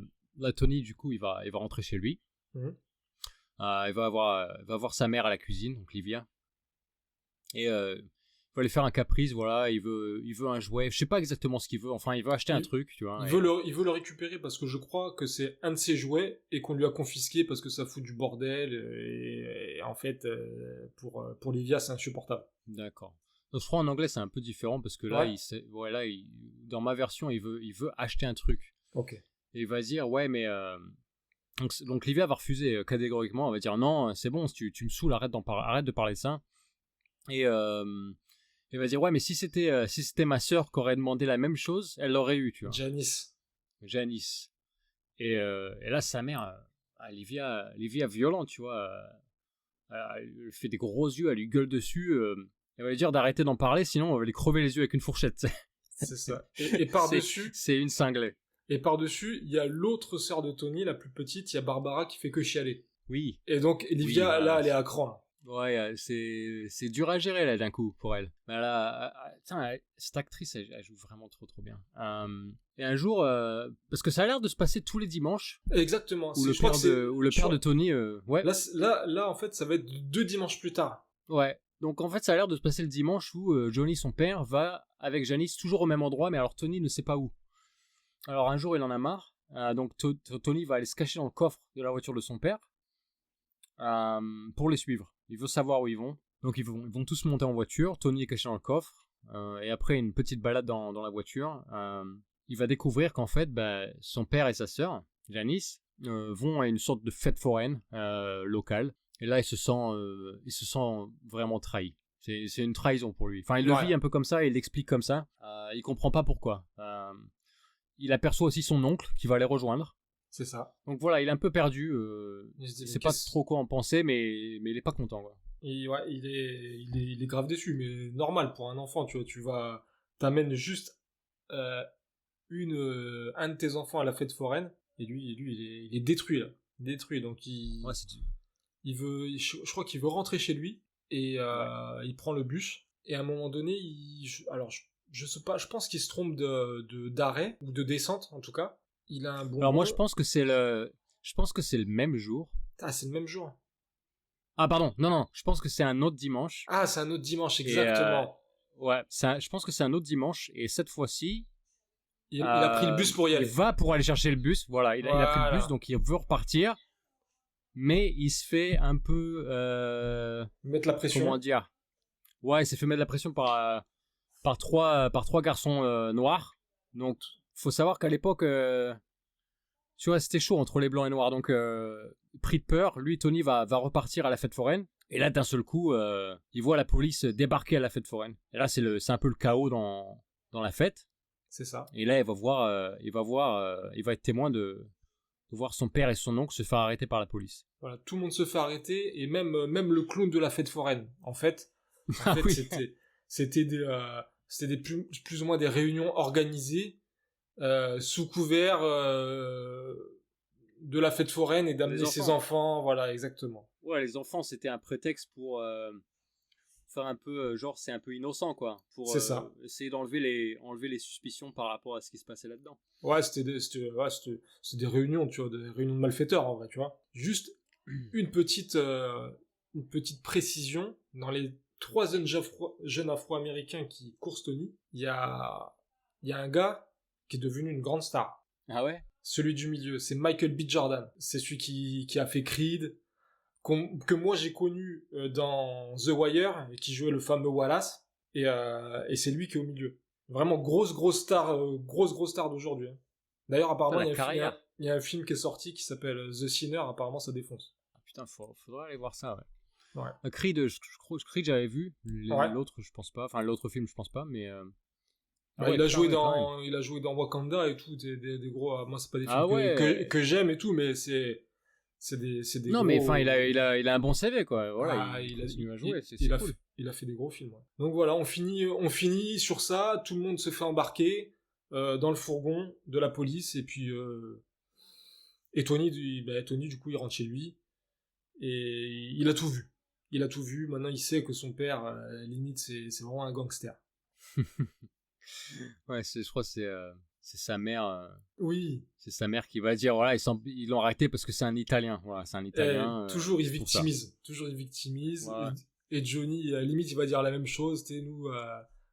Tony du coup il va rentrer chez lui. Mhm. Il va voir sa mère à la cuisine, donc Livia. Et il va aller faire un caprice, voilà, il veut un jouet, je sais pas exactement ce qu'il veut, enfin il veut acheter un truc, tu vois. Il veut le récupérer parce que je crois que c'est un de ses jouets et qu'on lui a confisqué parce que ça fout du bordel et en fait pour Livia c'est insupportable. D'accord. Donc, je crois en anglais c'est un peu différent parce que là, ouais. Dans ma version il veut acheter un truc. Ok. Et il va se dire ouais mais donc Livia va refuser catégoriquement, elle va dire non c'est bon, tu me saoules, arrête de parler de ça. Et il va dire ouais mais si c'était ma sœur qui aurait demandé la même chose, elle l'aurait eu, tu vois. Janice. Et là sa mère, Livia violente, tu vois, elle fait des gros yeux, elle lui gueule dessus, elle va lui dire d'arrêter d'en parler sinon on va lui crever les yeux avec une fourchette. C'est ça. Et par-dessus c'est une cinglée. Et par-dessus, il y a l'autre sœur de Tony, la plus petite, il y a Barbara qui fait que chialer. Oui. Et donc Livia, là, elle est à cran. Là. Ouais, c'est dur à gérer là d'un coup pour elle. Mais là, cette actrice, elle joue vraiment trop bien. Et un jour, parce que ça a l'air de se passer tous les dimanches. Exactement. Où le père de Tony, ouais. Là, en fait, ça va être 2 dimanches plus tard. Ouais. Donc en fait, ça a l'air de se passer le dimanche où Johnny, son père, va avec Janice toujours au même endroit, mais alors Tony ne sait pas où. Alors un jour, il en a marre. Donc Tony va aller se cacher dans le coffre de la voiture de son père pour les suivre. Il veut savoir où ils vont. Donc ils vont tous monter en voiture. Tony est caché dans le coffre. Et après une petite balade dans la voiture, il va découvrir qu'en fait, son père et sa sœur, Janice, vont à une sorte de fête foraine locale. Et là, il se sent vraiment trahi. C'est une trahison pour lui. Enfin, il le vit un peu comme ça et il l'explique comme ça. Il comprend pas pourquoi. Il aperçoit aussi son oncle qui va les rejoindre. C'est ça. Donc voilà, il est un peu perdu. Il sait pas trop quoi en penser, mais il est pas content, quoi. Et ouais, il est grave déçu, mais normal pour un enfant, tu vois. T'amènes juste un de tes enfants à la fête foraine, et lui il est détruit, là. Détruit, donc je crois qu'il veut rentrer chez lui, et il prend le bus, et à un moment donné, je sais pas, je pense qu'il se trompe d'arrêt, ou de descente, en tout cas. Il a un bon. Alors moi, je pense que c'est le même jour. Ah, c'est le même jour. Ah, pardon, non, je pense que c'est un autre dimanche. Ah, c'est un autre dimanche, exactement. Ouais, je pense que c'est un autre dimanche, et cette fois-ci... Il a pris le bus pour y aller. Il va pour aller chercher le bus, voilà, il a pris le bus, donc il veut repartir, mais il se fait un peu... mettre la pression. Comment dire ? Ouais, il s'est fait mettre la pression par trois garçons noirs, donc... Faut savoir qu'à l'époque, tu vois, c'était chaud entre les blancs et noirs. Donc, pris de peur, lui, Tony va repartir à la fête foraine. Et là, d'un seul coup, il voit la police débarquer à la fête foraine. Et là, c'est un peu le chaos dans la fête. C'est ça. Et là, il va être témoin de voir son père et son oncle se faire arrêter par la police. Voilà, tout le monde se fait arrêter, et même le clown de la fête foraine. En fait, Oui. c'était des plus ou moins des réunions organisées. Sous couvert de la fête foraine et d'amener ses enfants, voilà, exactement. Ouais, les enfants, c'était un prétexte pour faire un peu, genre, c'est un peu innocent, quoi. Pour ça. Essayer d'enlever les suspicions par rapport à ce qui se passait là-dedans. Ouais, c'était des réunions, tu vois, des réunions de malfaiteurs, en vrai, tu vois. Juste une petite précision, dans les 3 jeunes afro-américains qui courent Tony, il y a un gars qui est devenu une grande star. Ah ouais ? Celui du milieu, c'est Michael B. Jordan. C'est celui qui a fait Creed, que moi j'ai connu dans The Wire, et qui jouait le fameux Wallace, et c'est lui qui est au milieu. Vraiment grosse star d'aujourd'hui. Hein. D'ailleurs, apparemment, il y a un film qui est sorti qui s'appelle The Sinner, apparemment ça défonce. Ah, putain, faudrait aller voir ça, ouais. Ouais. Creed, Creed j'avais vu, l'autre je pense pas, enfin l'autre film je pense pas, mais... il a joué dans Wakanda et tout, des gros. Moi, c'est pas des films que j'aime et tout, mais c'est des non, gros... mais enfin, il a un bon CV, quoi. Voilà, il continue à jouer, c'est cool. Il a fait des gros films. Ouais. Donc voilà, on finit sur ça, tout le monde se fait embarquer. dans le fourgon de la police, et puis et Tony, du coup, il rentre chez lui, et il a tout vu. Il a tout vu, maintenant il sait que son père, limite, c'est vraiment un gangster. Ouais, je crois que c'est sa mère. Oui. C'est sa mère qui va dire, voilà, ils l'ont arrêté parce que c'est un Italien. Voilà, c'est un Italien. Toujours il victimise. Toujours il victimise. Ouais. Et Johnny, limite, il va dire la même chose. Nous,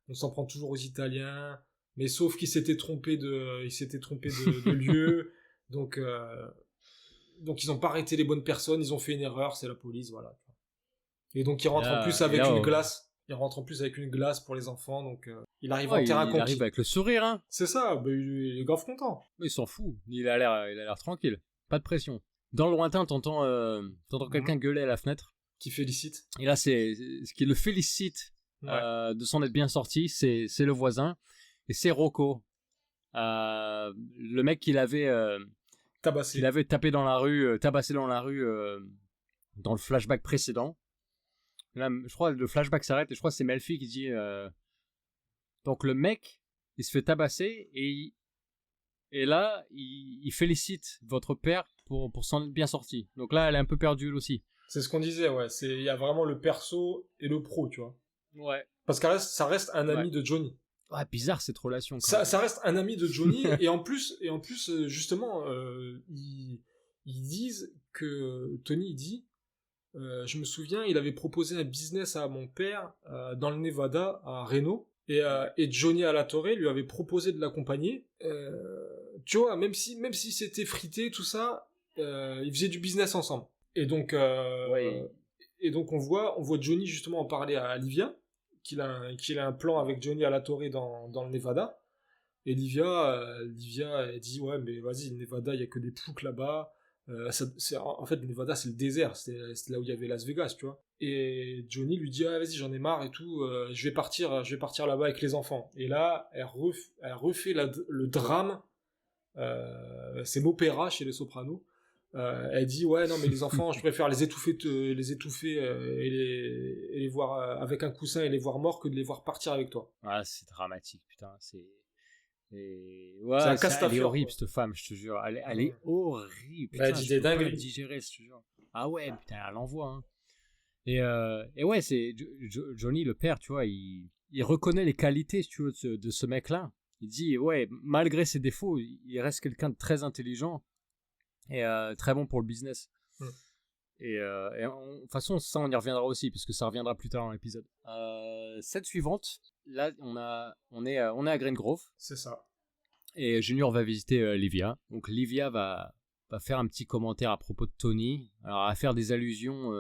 on s'en prend toujours aux Italiens. Mais sauf qu'il s'était trompé de lieu. Donc ils n'ont pas arrêté les bonnes personnes. Ils ont fait une erreur. C'est la police, voilà. Et donc il rentre en plus avec une glace. Il rentre en plus avec une glace pour les enfants. Donc il arrive en terrain conquis. Il arrive avec le sourire, hein. C'est ça. Il est grave content. Il s'en fout. Il a l'air tranquille. Pas de pression. Dans le lointain, t'entends quelqu'un gueuler à la fenêtre. Qui félicite. Et là, c'est ce qui le félicite de s'en être bien sorti. C'est le voisin. Et c'est Rocco. Le mec qu'il avait tabassé. Qu'il avait tabassé dans la rue dans le flashback précédent. Là, je crois que le flashback s'arrête et je crois que c'est Melfi qui dit donc le mec il se fait tabasser et là il félicite votre père pour s'en être bien sorti. Donc là elle est un peu perdue elle aussi. C'est ce qu'on disait, ouais, il y a vraiment le perso et le pro, tu vois. Ouais. Parce que ça reste un ami de Johnny. Ouais, bizarre cette relation. Ça reste un ami de Johnny et en plus justement ils disent que Tony dit je me souviens, il avait proposé un business à mon père dans le Nevada, à Reno, et Johnny Alatorre lui avait proposé de l'accompagner. Tu vois, même si c'était frité, tout ça, ils faisaient du business ensemble. Et donc, on voit Johnny justement en parler à Livia, qu'il a un plan avec Johnny Alatorre dans le Nevada. Et Livia elle dit ouais mais vas-y, le Nevada il y a que des ploucs là-bas. En fait le Nevada c'est le désert, c'est là où il y avait Las Vegas, tu vois. Et Johnny lui dit ah vas-y j'en ai marre et tout, je vais partir là-bas avec les enfants. Et là elle refait le drame, c'est l'opéra chez les Sopranos. Elle dit ouais non mais les enfants je préfère les étouffer et les voir avec un coussin et les voir morts que de les voir partir avec toi. Ah c'est dramatique putain, c'est elle est horrible cette femme, je te jure. Elle est horrible. Putain, elle dit des dingueries. Pas digérer, je te jure. Ah ouais, putain, elle envoie. Hein. Et ouais, c'est Johnny le père, tu vois, il reconnaît les qualités, si tu veux, de ce mec-là. Il dit ouais, malgré ses défauts, il reste quelqu'un de très intelligent et très bon pour le business. Et de toute façon, ça on y reviendra aussi, parce que ça reviendra plus tard dans l'épisode. Scène suivante, là on est à Green Grove. C'est ça. Et Junior va visiter Livia. Donc Livia va faire un petit commentaire à propos de Tony. Alors à faire des allusions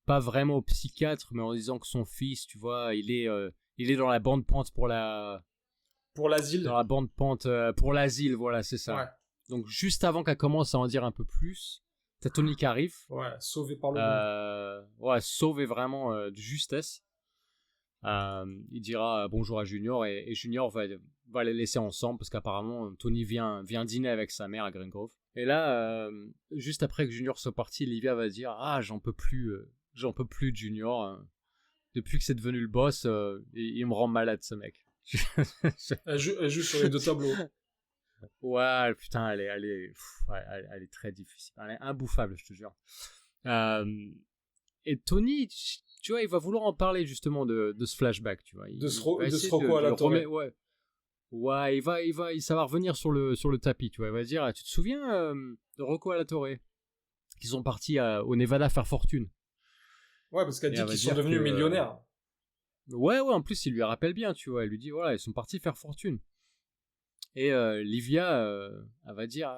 pas vraiment au psychiatre, mais en disant que son fils, tu vois, il est dans la bande pente pour l'asile. Dans la bande pente pour l'asile, voilà, c'est ça. Ouais. Donc juste avant qu'elle commence à en dire un peu plus, t'as Tony qui arrive. Ouais, sauvé par le monde. Ouais, sauvé vraiment de justesse. Il dira bonjour à Junior et Junior va les laisser ensemble parce qu'apparemment Tony vient dîner avec sa mère à Green Grove. Et là, juste après que Junior soit parti, Livia va dire ah j'en peux plus de Junior. Depuis que c'est devenu le boss, il me rend malade ce mec. Elle joue sur les deux tableaux. Ouais, putain, elle est très difficile. Elle est imbouffable, je te jure. Et Tony, tu vois, il va vouloir en parler justement de ce flashback, tu vois. De ce Rocco Alatorre. Ouais, ça va revenir sur le tapis, tu vois. Il va dire, tu te souviens de Rocco Alatorre qui sont partis au Nevada faire fortune. Ouais, parce qu'elle dit qu'ils sont devenus millionnaires. Ouais, en plus, il lui rappelle bien, tu vois. Elle lui dit, voilà, ils sont partis faire fortune. Et Livia, elle va dire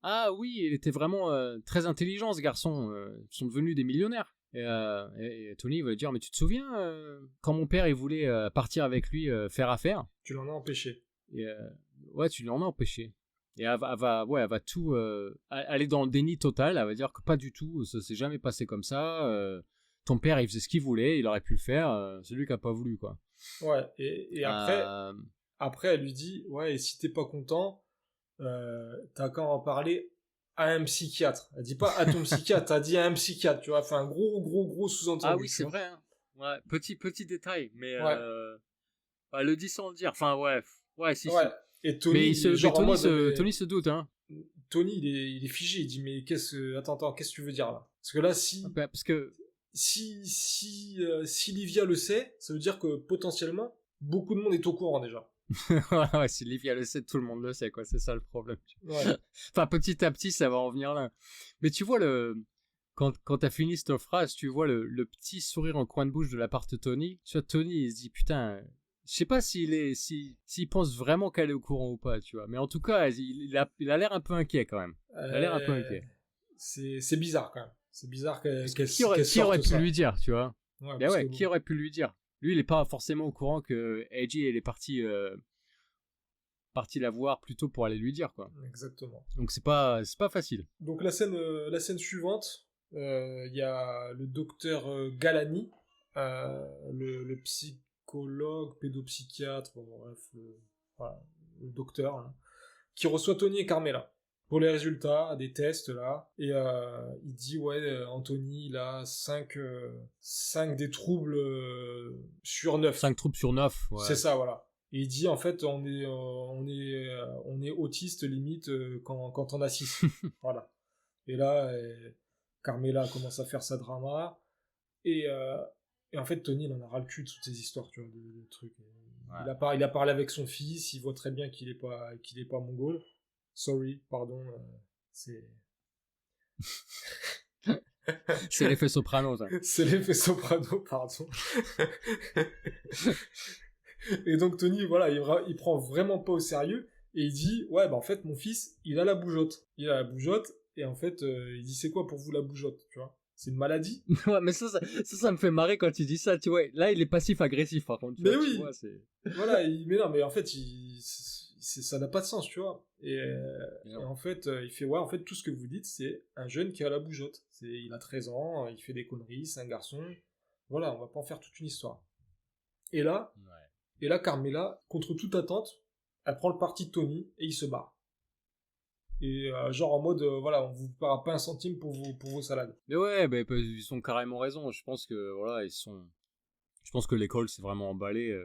ah oui, il était vraiment très intelligent ce garçon, ils sont devenus des millionnaires. Et Tony va dire mais tu te souviens quand mon père il voulait partir avec lui faire affaire, tu l'en as empêché. Et ouais, tu l'en as empêché. Et elle va tout aller dans le déni total. Elle va dire que pas du tout, ça s'est jamais passé comme ça. Ton père il faisait ce qu'il voulait, il aurait pu le faire, c'est lui qui a pas voulu quoi. Ouais, et après, elle lui dit, ouais, et si t'es pas content, t'as qu'à en parler à un psychiatre. Elle dit pas à ton psychiatre, t'as dit à un psychiatre, tu vois, fait un gros sous-entendu. Ah oui, c'est vrai, hein. Ouais, petit détail, mais elle le dit sans le dire. Enfin, ouais, Ouais, si. Ouais. Et Tony, Mais, genre en mode, mais- Tony se doute, hein. Tony, il est figé. Il dit, mais attends, qu'est-ce que tu veux dire là? Parce que là, Ouais, parce que si Livia le sait, ça veut dire que potentiellement, beaucoup de monde est au courant déjà. ouais, si Livia le sait, tout le monde le sait, quoi. C'est ça le problème. Ouais. Enfin, petit à petit, ça va en venir là. Mais tu vois, quand t'as fini cette phrase, tu vois le petit sourire en coin de bouche de la part de Tony. Tu vois, Tony, il se dit, putain, je sais pas s'il pense vraiment qu'elle est au courant ou pas, tu vois. Mais en tout cas, il a l'air un peu inquiet quand même. Il a l'air un peu inquiet. C'est bizarre quand même. C'est bizarre qu'elle Qui aurait pu ça. lui dire, tu vois? Ouais, Ben parce ouais, que qui aurait pu lui dire? Lui, il est pas forcément au courant que AJ, elle est partie la voir plutôt pour aller lui dire, quoi. Exactement. Donc c'est pas facile. Donc la scène suivante, il y a le docteur Galani, le psychologue, pédopsychiatre, bon, bref, voilà, le docteur, hein, qui reçoit Tony et Carmela pour les résultats des tests là, et il dit ouais, Anthony il a 5 des troubles sur 9. 5 troupes sur 9, ouais. C'est ça, voilà. Et il dit en fait on est autiste limite quand on a 6. Voilà. Et là Carmela commence à faire sa drama et en fait Tony il en a ras le cul de toutes ces histoires, tu vois, de trucs. Ouais. Il a parlé avec son fils, il voit très bien qu'il est pas mongol. Sorry, pardon, c'est C'est l'effet Soprano, ça. c'est l'effet Soprano, pardon. Et donc Tony, voilà, il prend vraiment pas au sérieux et il dit ouais bah en fait mon fils il a la bougeotte, et en fait il dit c'est quoi pour vous la bougeotte, tu vois, c'est une maladie. Ouais, mais ça me fait marrer quand tu dis ça, tu vois. Là, il est passif-agressif, par contre. Mais vois, oui. tu vois, c'est... Voilà, mais non, mais en fait ça n'a pas de sens, tu vois. Et en fait il fait ouais en fait tout ce que vous dites c'est un jeune qui a la bougeotte, il a 13 ans, il fait des conneries, c'est un garçon, voilà, on va pas en faire toute une histoire. Et là Carmela, contre toute attente, elle prend le parti de Tony et il se barre. Et genre en mode, voilà, on vous paiera pas un centime pour vos salades. Mais ouais, bah, ils ont carrément raison. Je pense que, voilà, je pense que l'école s'est vraiment emballée.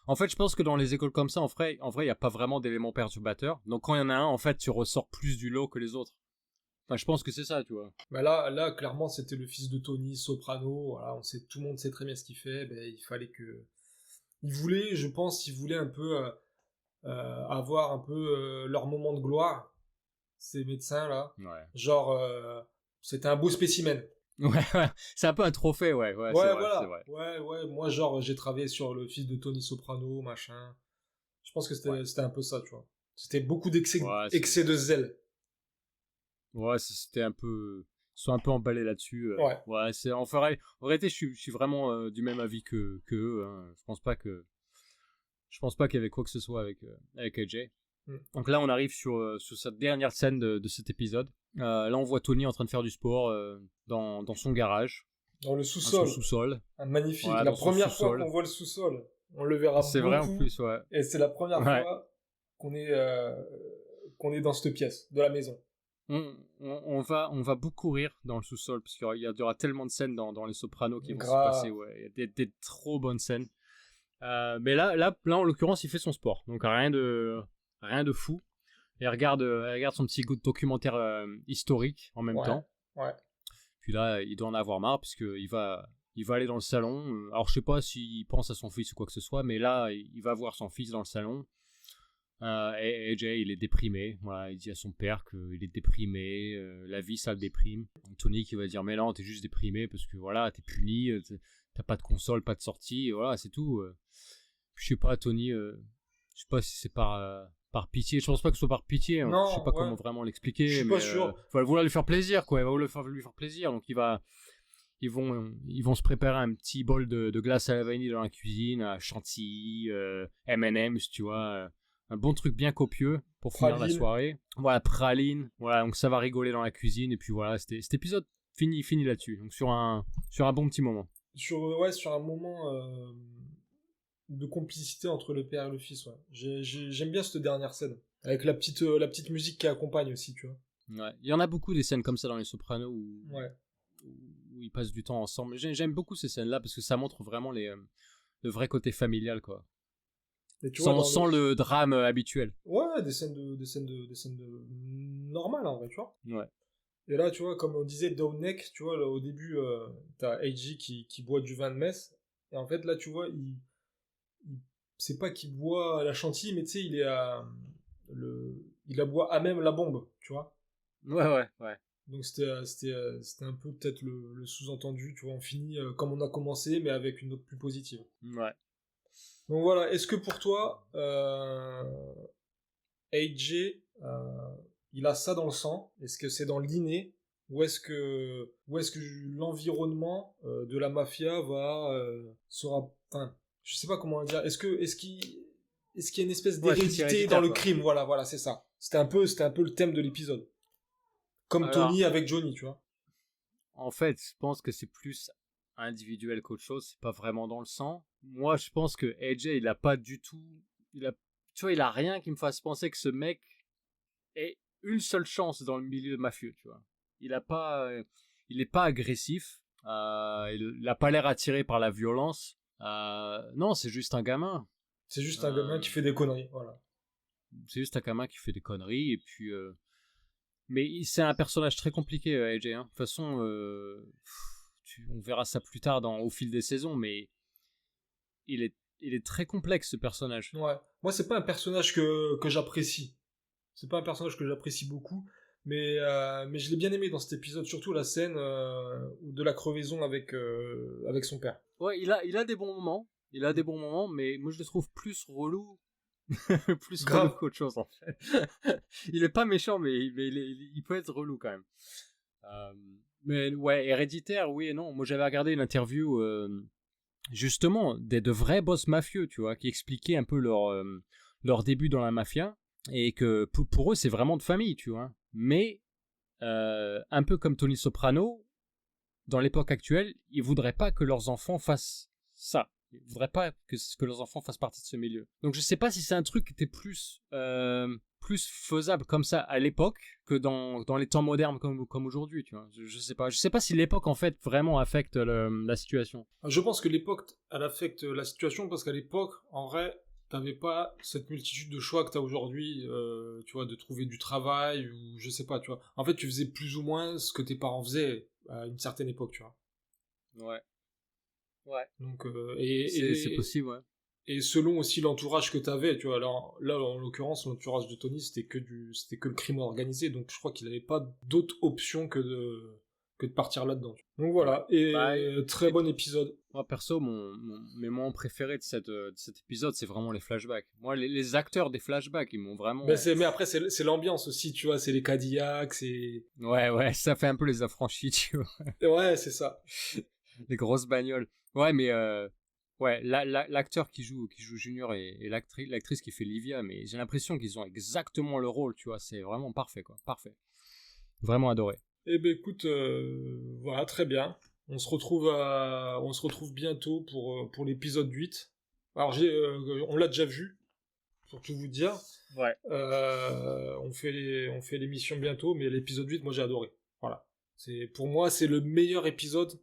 En fait, je pense que dans les écoles comme ça, en vrai, il n'y a pas vraiment d'éléments perturbateurs. Donc quand il y en a un, en fait, tu ressors plus du lot que les autres. Enfin, je pense que c'est ça, tu vois. Bah là, clairement, c'était le fils de Tony, soprano, voilà, tout le monde sait très bien ce qu'il fait, ben, il fallait que... il voulait un peu avoir un peu leur moment de gloire, ces médecins-là. Ouais. Genre, c'était un beau spécimen. Ouais, c'est un peu un trophée, ouais, Ouais, c'est vrai, voilà. c'est vrai. Ouais, moi, genre, j'ai travaillé sur le fils de Tony Soprano, machin. Je pense que c'était un peu ça, tu vois. C'était beaucoup d'excès excès de zèle. Ouais, c'était un peu... Ils sont un peu emballés là-dessus. Ouais, c'est... En réalité, je suis vraiment du même avis que eux. Hein. Je pense pas qu'il y avait quoi que ce soit avec AJ. Donc là, on arrive sur cette dernière scène de cet épisode. Là, on voit Tony en train de faire du sport dans son garage. Dans le sous-sol. Son sous-sol. Ah, magnifique. Voilà, la première fois qu'on voit le sous-sol. On le verra beaucoup. C'est vrai en plus, ouais. Et c'est la première fois qu'on est dans cette pièce de la maison. On va beaucoup rire dans le sous-sol parce qu'il y aura tellement de scènes dans les Sopranos qui vont se passer. Ouais. Il y a des trop bonnes scènes. Mais là, en l'occurrence, il fait son sport. Donc rien de fou. Et elle regarde son petit documentaire historique en même temps. Ouais. Puis là, il doit en avoir marre parce qu'il va aller dans le salon. Alors je sais pas s'il pense à son fils ou quoi que ce soit, mais là, il va voir son fils dans le salon. Et AJ, il est déprimé. Voilà, il dit à son père qu'il est déprimé. La vie, ça le déprime. Donc, Tony qui va dire mais non, t'es juste déprimé parce que voilà, t'es puni. T'as pas de console, pas de sortie. Et voilà, c'est tout. Puis, je sais pas, Tony. Je sais pas si c'est par pitié. Je pense pas que ce soit par pitié. Non, je sais pas comment vraiment l'expliquer. Je suis pas sûr. Il va vouloir lui faire plaisir, quoi. Il va vouloir lui faire plaisir. Donc ils vont se préparer un petit bol de glace à la vanille dans la cuisine, à chantilly, M&M's, tu vois. Un bon truc bien copieux pour finir la soirée. Voilà, praline. Voilà, donc ça va rigoler dans la cuisine. Et puis voilà, cet épisode fini là-dessus. Donc sur un bon petit moment. Sur un moment de complicité entre le père et le fils, ouais. J'aime bien cette dernière scène. Avec la petite musique qui accompagne aussi, tu vois. Ouais. Il y en a beaucoup des scènes comme ça dans les Sopranos où ils passent du temps ensemble. J'aime beaucoup ces scènes-là parce que ça montre vraiment le vrai côté familial, quoi. Et tu vois, sans le drame habituel. Ouais, des scènes normales, en vrai, tu vois. Ouais. Et là, tu vois, comme on disait, Down Neck, tu vois, là, au début, t'as Eiji qui boit du vin de messe. Et en fait, là, tu vois, c'est pas qu'il boit à la chantilly, mais tu sais, il la boit à même la bombe, tu vois. Ouais. Donc c'était un peu peut-être le sous-entendu, tu vois, on finit comme on a commencé, mais avec une note plus positive. Ouais. Donc voilà, est-ce que pour toi, AJ, il a ça dans le sang? Est-ce que c'est dans l'inné? Ou est-ce que l'environnement de la mafia sera, enfin, je sais pas comment dire, est-ce qu'il y a une espèce d'hérédité dans le crime? Voilà, c'est ça. C'était un peu le thème de l'épisode. Comme alors, Tony avec Johnny, tu vois. En fait, je pense que c'est plus individuel qu'autre chose, c'est pas vraiment dans le sang. Moi, je pense que AJ, il a pas du tout, tu vois, il a rien qui me fasse penser que ce mec ait une seule chance dans le milieu mafieux, tu vois. Il est pas agressif, il a pas l'air attiré par la violence. Non, c'est juste un gamin. C'est juste un gamin qui fait des conneries, voilà. C'est juste un gamin qui fait des conneries, et puis... Mais c'est un personnage très compliqué, AJ. Hein. De toute façon, on verra ça plus tard au fil des saisons, mais il est très complexe, ce personnage. Ouais. Moi, c'est pas un personnage que j'apprécie. C'est pas un personnage que j'apprécie beaucoup, mais je l'ai bien aimé dans cet épisode, surtout la scène de la crevaison avec son père. Ouais, il a des bons moments. Mais moi, je le trouve plus relou. Plus relou qu'autre chose, en fait. Il est pas méchant, mais il peut être relou quand même. Mais ouais, Héréditaire, oui et non. Moi, j'avais regardé une interview justement de vrais boss mafieux, tu vois, qui expliquaient un peu leur début dans la mafia, et que pour eux, c'est vraiment de famille, tu vois. Mais un peu comme Tony Soprano, dans l'époque actuelle, ils voudraient pas que leurs enfants fassent ça. Ils voudraient pas que leurs enfants fassent partie de ce milieu. Donc je sais pas si c'est un truc qui était plus faisable comme ça à l'époque que dans les temps modernes comme aujourd'hui, tu vois. Je sais pas. Je sais pas si l'époque en fait vraiment affecte la situation. Je pense que l'époque elle affecte la situation parce qu'à l'époque, en vrai, t'avais pas cette multitude de choix que t'as aujourd'hui, tu vois, de trouver du travail ou je sais pas, tu vois. En fait, tu faisais plus ou moins ce que tes parents faisaient à une certaine époque, tu vois. Ouais. Ouais. Donc, c'est possible, ouais. Et selon aussi l'entourage que t'avais, tu vois. Alors, là, en l'occurrence, l'entourage de Tony, c'était que le crime organisé, donc je crois qu'il avait pas d'autre option que de partir là-dedans. Donc voilà, et très bon épisode. Moi, perso, mes moments préférés de cet épisode, c'est vraiment les flashbacks. Moi, les acteurs des flashbacks, ils m'ont vraiment... Mais après, c'est l'ambiance aussi, tu vois, c'est les Cadillacs, c'est... Ouais, ça fait un peu les affranchis, tu vois. Ouais, c'est ça. Les grosses bagnoles. Ouais, mais ouais, l'acteur qui joue Junior et l'actrice qui fait Livia, mais j'ai l'impression qu'ils ont exactement le rôle, tu vois, c'est vraiment parfait, quoi, parfait. Vraiment adoré. Eh ben écoute, voilà, très bien. On se retrouve bientôt pour l'épisode 8. Alors on l'a déjà vu, pour tout vous dire. Ouais. On fait l'émission bientôt, mais l'épisode 8, moi j'ai adoré. Voilà. Pour moi, c'est le meilleur épisode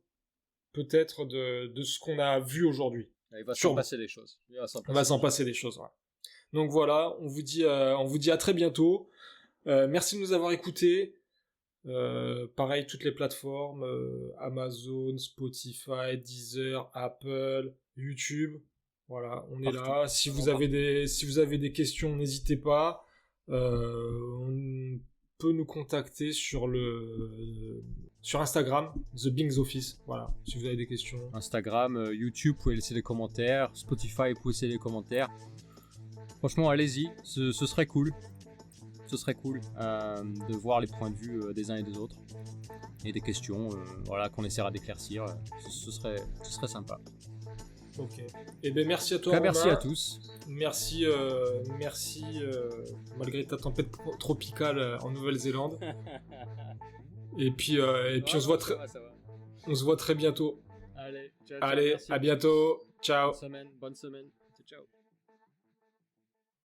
peut-être de ce qu'on a vu aujourd'hui. Il va s'en passer des choses. On va s'en passer des choses, ouais. Donc voilà, on vous dit à très bientôt. Merci de nous avoir écoutés. Pareil, toutes les plateformes, Amazon, Spotify, Deezer, Apple, YouTube. Voilà, on est là. Si vous avez des questions, n'hésitez pas. On peut nous contacter sur Instagram, The Bings Office. Voilà, si vous avez des questions. Instagram, YouTube, vous pouvez laisser des commentaires. Spotify, vous pouvez laisser des commentaires. Franchement, allez-y, ce serait cool. Ce serait cool de voir les points de vue des uns et des autres. Et des questions voilà, qu'on essaiera d'éclaircir. Ce serait sympa. Ok. Et ben merci à toi. Enfin, merci à tous. Merci malgré ta tempête tropicale en Nouvelle-Zélande. Et puis on se voit très bientôt. Allez, ciao, Allez, merci. À bientôt. Ciao. Bonne semaine. Ciao.